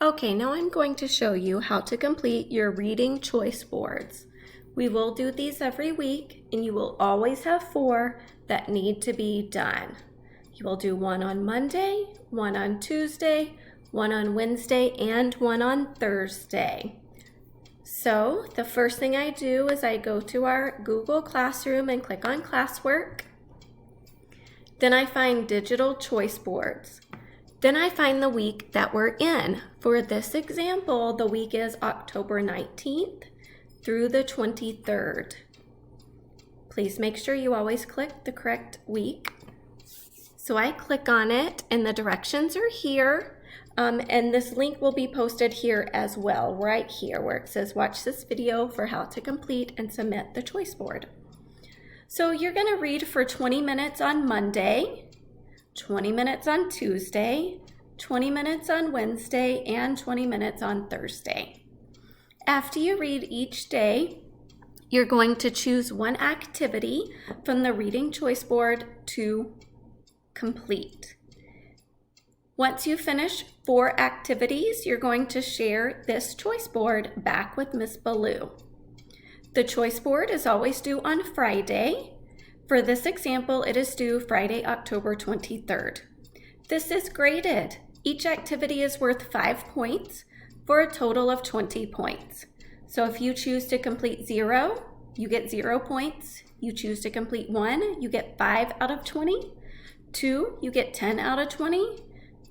Okay, now I'm going to show you how to complete your reading choice boards. We will do these every week, and you will always have 4 that need to be done. You will do one on Monday, one on Tuesday, one on Wednesday, and one on Thursday. So the first thing I do is I go to our Google Classroom and click on Classwork. Then I find Digital Choice Boards. Then I find the week that we're in. For this example, the week is October 19th through the 23rd. Please make sure you always click the correct week. So I click on it and the directions are here. And this link will be posted here as well, right here where it says watch this video for how to complete and submit the choice board. So you're going to read for 20 minutes on Monday, 20 minutes on Tuesday, 20 minutes on Wednesday, and 20 minutes on Thursday. After you read each day, you're going to choose one activity from the reading choice board to complete. Once you finish 4 activities, you're going to share this choice board back with Miss Ballou. The choice board is always due on Friday. For this example, it is due Friday, October 23rd. This is graded. Each activity is worth 5 points for a total of 20 points. So if you choose to complete 0, you get 0 points. You choose to complete 1, you get 5 out of 20. 2, you get 10 out of 20.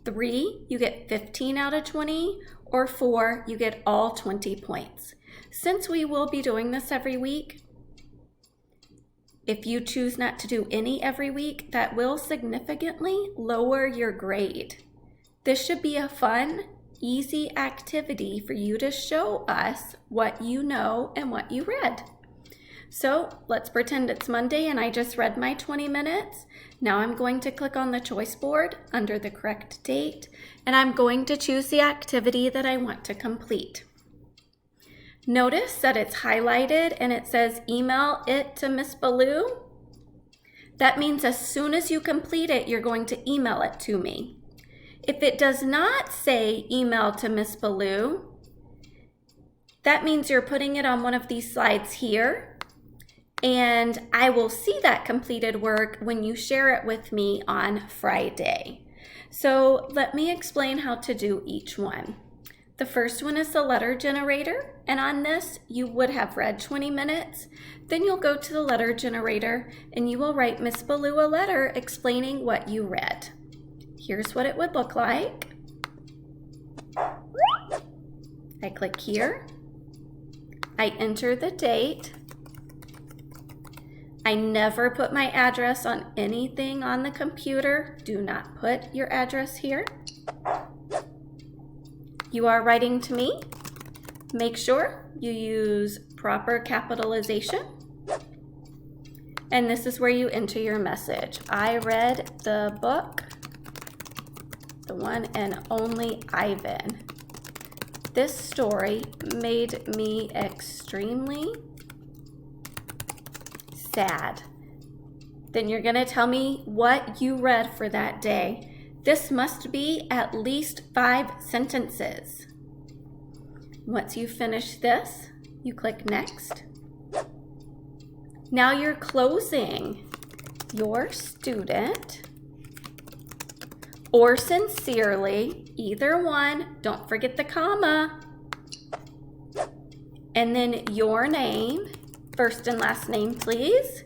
3, you get 15 out of 20. Or 4, you get all 20 points. Since we will be doing this every week, if you choose not to do any every week, that will significantly lower your grade. This should be a fun, easy activity for you to show us what you know and what you read. So let's pretend it's Monday and I just read my 20 minutes. Now I'm going to click on the choice board under the correct date, and I'm going to choose the activity that I want to complete. Notice that it's highlighted and it says email it to Miss Ballou. That means as soon as you complete it, you're going to email it to me. If it does not say email to Miss Ballou, that means you're putting it on one of these slides here, and I will see that completed work when you share it with me on Friday. So let me explain how to do each one. The first one is the letter generator, and on this you would have read 20 minutes. Then you'll go to the letter generator and you will write Miss Ballou a letter explaining what you read. Here's what it would look like. I click here. I enter the date. I never put my address on anything on the computer. Do not put your address here. You are writing to me. Make sure you use proper capitalization. And this is where you enter your message. I read the book, the one and only Ivan. This story made me extremely sad. Then you're going to tell me what you read for that day. This must be at least 5 sentences. Once you finish this, you click next. Now you're closing. Your student or sincerely, either one, don't forget the comma. And then your name, first and last name, please.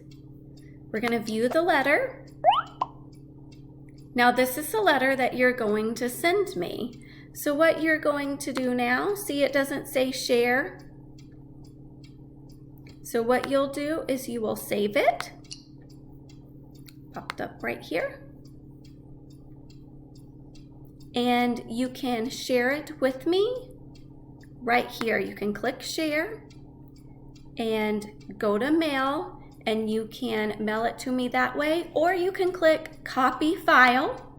We're going to view the letter. Now this is the letter that you're going to send me. So what you're going to do now, see it doesn't say share. So what you'll do is you will save it. Popped up right here. And you can share it with me right here. You can click share and go to mail. And you can mail it to me that way, or you can click copy file.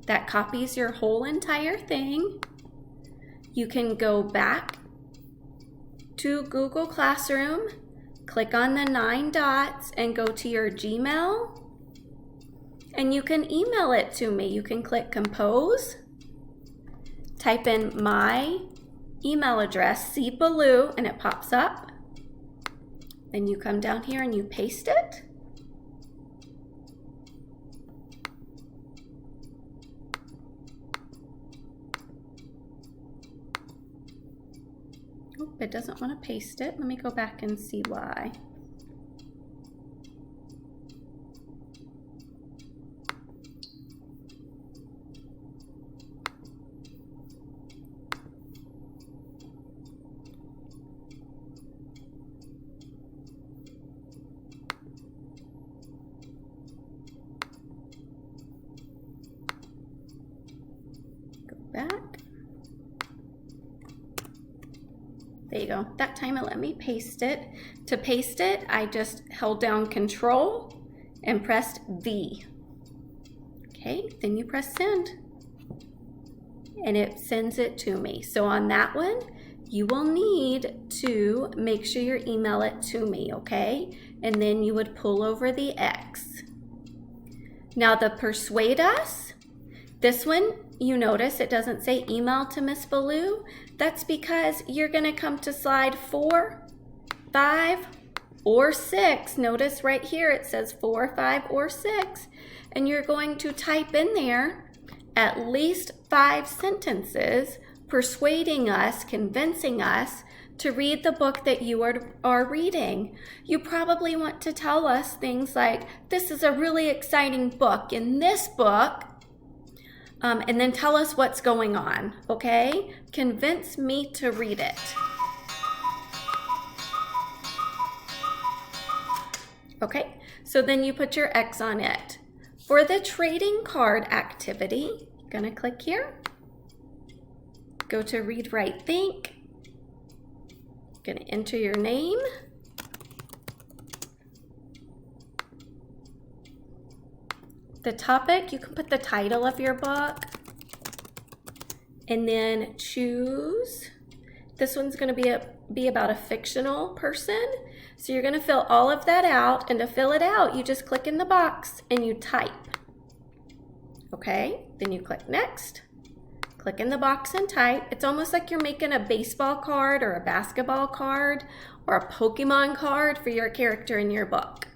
That copies your whole entire thing. You can go back to Google Classroom, click on the 9 dots and go to your Gmail, and you can email it to me. You can click compose, type in my email address, cballou, and it pops up. Then you come down here and you paste it. Oh, it doesn't want to paste it. Let me go back and see why. Back. There you go. That time it let me paste it. To paste it, I just held down Control and pressed V. Okay, then you press send. And it sends it to me. So on that one, you will need to make sure you email it to me, okay? And then you would pull over the X. Now the Persuade Us, this one, you notice it doesn't say email to Miss Ballou. That's because you're gonna come to slide 4, 5, or 6. Notice right here it says 4, 5, or 6. And you're going to type in there at least 5 sentences persuading us, convincing us to read the book that you are reading. You probably want to tell us things like, this is a really exciting book. In this book, and then tell us what's going on, okay? Convince me to read it. Okay, so then you put your X on it. For the trading card activity, you're gonna click here. Go to Read, Write, Think. You're gonna enter your name. The topic, you can put the title of your book and then choose. This one's going to be about a fictional person. So you're going to fill all of that out, and to fill it out, you just click in the box and you type. Okay, then you click next, click in the box and type. It's almost like you're making a baseball card or a basketball card or a Pokemon card for your character in your book.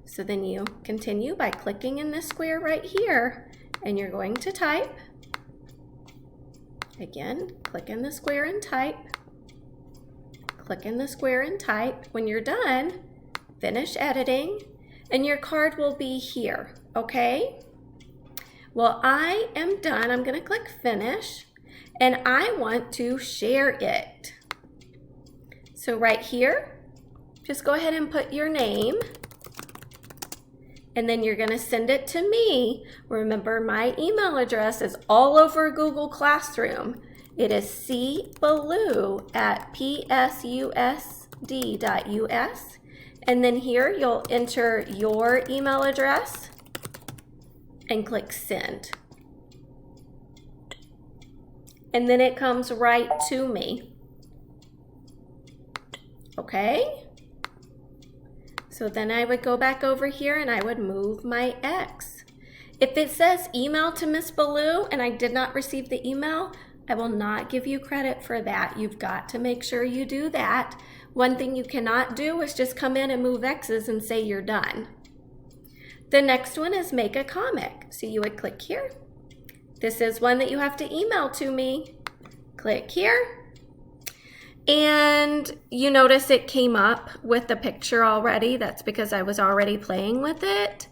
So then you continue by clicking in this square right here, and you're going to type. Again, click in the square and type. Click in the square and type. When you're done, finish editing, and your card will be here, okay? Well, I am done. I'm going to click finish, and I want to share it. So right here, just go ahead and put your name. And then you're going to send it to me. Remember, my email address is all over Google Classroom. It is cballou@psusd.us. And then here you'll enter your email address and click send. And then it comes right to me. Okay? So then I would go back over here and I would move my X. If it says email to Miss Ballou and I did not receive the email, I will not give you credit for that. You've got to make sure you do that. One thing you cannot do is just come in and move X's and say you're done. The next one is make a comic. So you would click here. This is one that you have to email to me. Click here. And you notice it came up with the picture already. That's because I was already playing with it.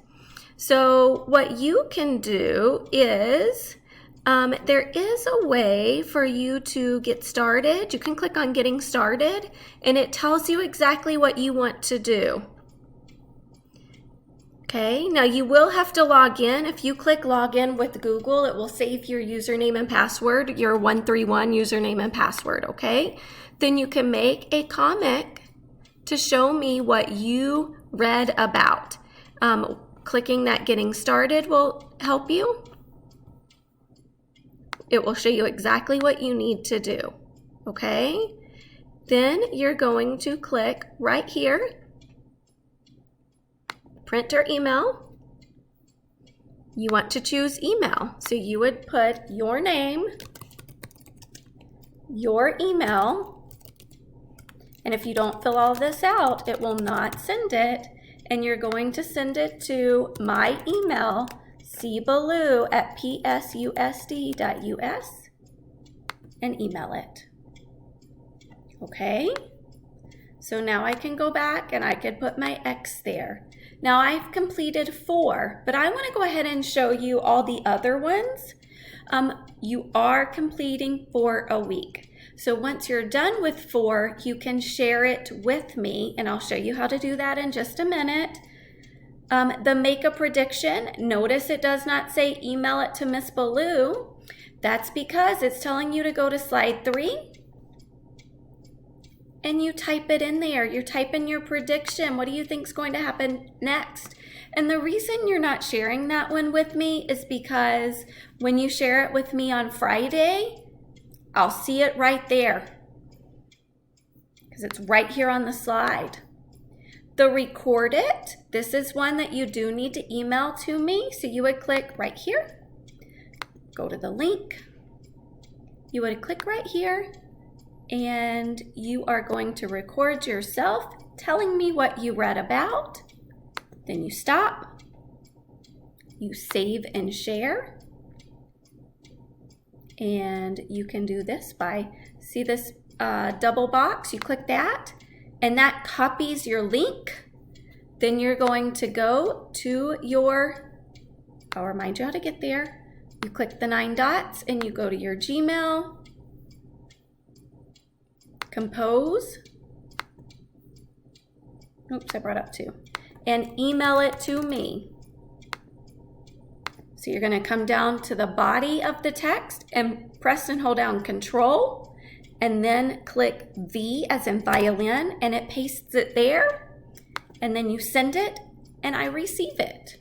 So what you can do is, there is a way for you to get started. You can click on Getting Started, and it tells you exactly what you want to do. Okay, now you will have to log in. If you click Login with Google, it will save your username and password, your 131 username and password, okay? Then you can make a comic to show me what you read about. Clicking that Getting Started will help you. It will show you exactly what you need to do, okay? Then you're going to click right here, print or email. You want to choose email, so you would put your name your email, and if you don't fill all this out, it will not send it, and you're going to send it to my email, cbaloo@psusd.us, and email it. Okay? So now I can go back and I could put my X there. Now I've completed 4, but I want to go ahead and show you all the other ones. You are completing 4 a week. So once you're done with 4, you can share it with me, and I'll show you how to do that in just a minute. The make a prediction, notice it does not say email it to Miss Baloo. That's because it's telling you to go to slide 3 and you type it in there. You're typing your prediction. What do you think is going to happen next? And the reason you're not sharing that one with me is because when you share it with me on Friday, I'll see it right there because it's right here on the slide. The record it, this is one that you do need to email to me. So you would click right here, go to the link. You would click right here and you are going to record yourself telling me what you read about. Then you stop, you save and share. And you can do this by, see this double box, you click that, and that copies your link. Then you're going to go to your, I'll remind you how to get there. You click the 9 dots and you go to your Gmail, compose, oops, I brought up 2, and email it to me. So you're going to come down to the body of the text and press and hold down Control and then click V as in violin, and it pastes it there, and then you send it and I receive it.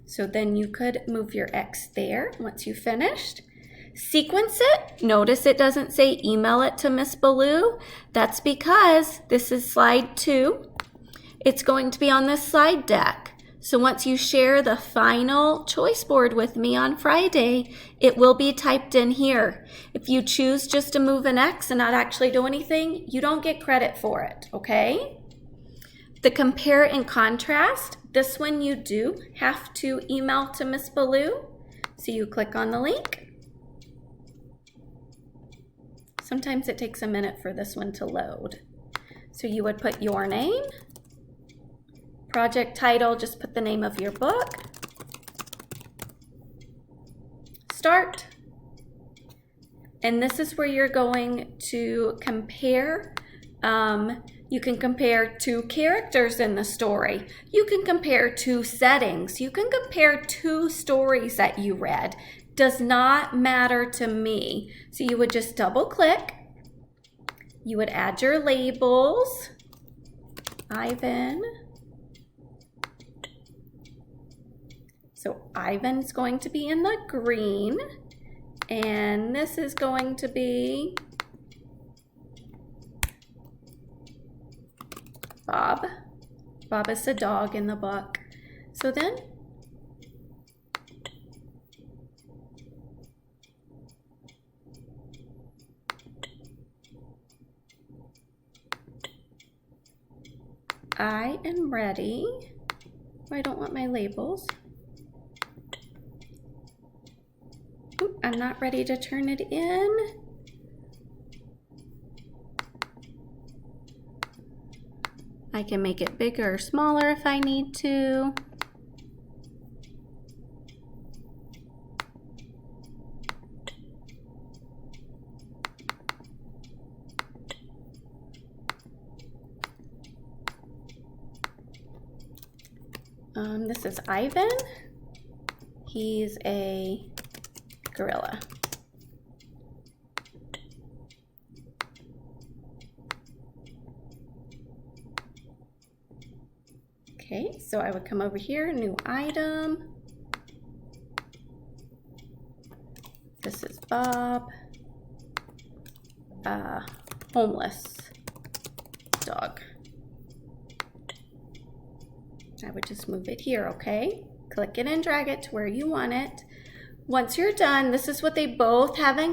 So then you could move your X there once you finished. Sequence it. Notice it doesn't say email it to Miss Baloo. That's because this is slide 2. It's going to be on this slide deck. So once you share the final choice board with me on Friday, it will be typed in here. If you choose just to move an X and not actually do anything, you don't get credit for it, okay? The compare and contrast, this one you do have to email to Miss Baloo. So you click on the link. Sometimes it takes a minute for this one to load. So you would put your name, project title, just put the name of your book, start, and this is where you're going to compare. You can compare 2 characters in the story. You can compare 2 settings. You can compare 2 stories that you read. Does not matter to me. So you would just double click. You would add your labels. Ivan. So Ivan's going to be in the green. And this is going to be Bob. Bob is the dog in the book. So then I am ready. I don't want my labels. Ooh, I'm not ready to turn it in. I can make it bigger or smaller if I need to. This is Ivan. He's a gorilla. Okay, so I would come over here, new item. This is Bob, homeless dog. I would just move it here, okay? Click it and drag it to where you want it. Once you're done, this is what they both have in